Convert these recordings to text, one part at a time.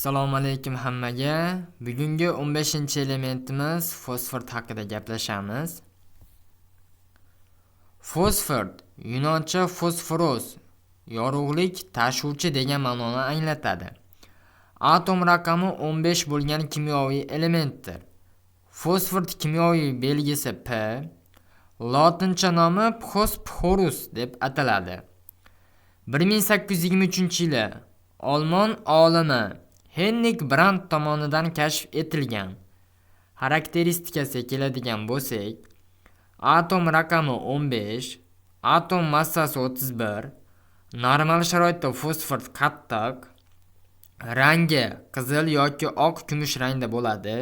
Assalomu alaykum hammaga. Bugungi 15-elementimiz fosfor haqida gaplashamiz. Fosfor yunoncha fosforos, yorug'lik tashuvchi degan ma'noni anglatadi. Atom raqami 15 bo'lgan kimyoviy elementdir. Fosfor kimyoviy belgisi P, lotincha nomi phosphorus deb ataladi. 1823-yili Olmon olimi Henrik Brandt tomonidan kashf etilgan. Xarakteristikasiga keladigan bo'lsak, atom raqami 15, atom massasi 31, normal sharoitda fosfor qattiq, rangi qizil yoki oq kumush rangda bo'ladi.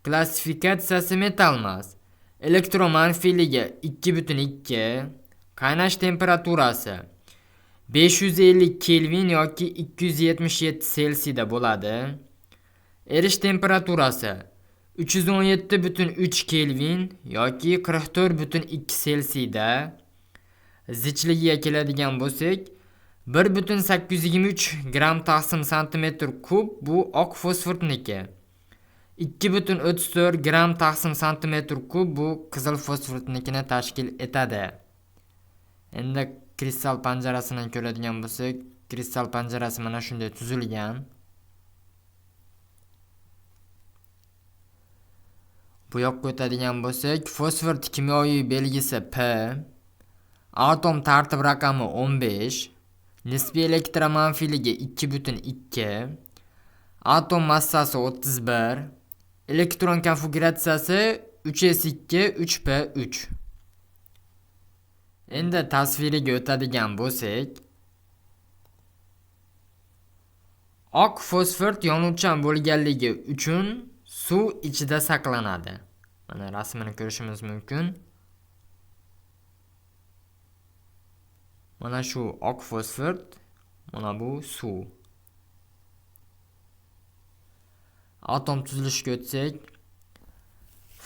Klassifikatsiyasi metalmas. Elektron manfiyligi 2,2, qaynash temperaturasi 550 Kelvin yoki 277 Selsiyda bo'ladi. Erish temperaturasi 317,3 Kelvin yoki 44,2 Selsiyda. Zichligiga keladigan bo'lsak, 1,823 gram taqsim santimetr kub bu oq fosforniki. 2,34 gram taqsim santimetr kub bu qizil fosfornikini tashkil etadi. Endi kristal panjarasini ko'radigan bo'lsak, kristal panjarasi mana shunday tuzilgan. Bu yoqqa o'tadigan bo'lsak, fosfor kimyoviy belgisi P, atom tartib raqami 15, nisbiy elektromanfiyligi 2,2, atom massasi 31, elektron konfiguratsiyasi 3s2 3p3. Endi tasviriga o'tadigan bo'lsak, oq fosfor yonuvchan bo'lganligi uchun suv ichida saqlanadi. Mana rasmini ko'rishimiz mumkin. Mana shu oq fosfor, mana bu suv. Atom tuzilishiga o'tsak,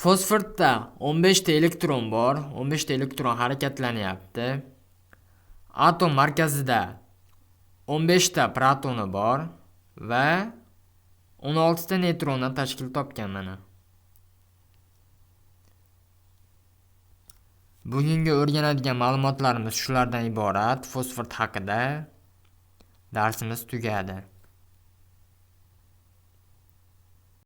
fosforda 15 ta elektron bor, 15 ta elektron harakatlanyapti. Atom markazida 15 ta protoni bor va 16 ta neutrondan tashkil topgan mana. Bugungi o'rganadigan ma'lumotlarimiz shulardan iborat. Fosfor haqida darsimiz tugadi.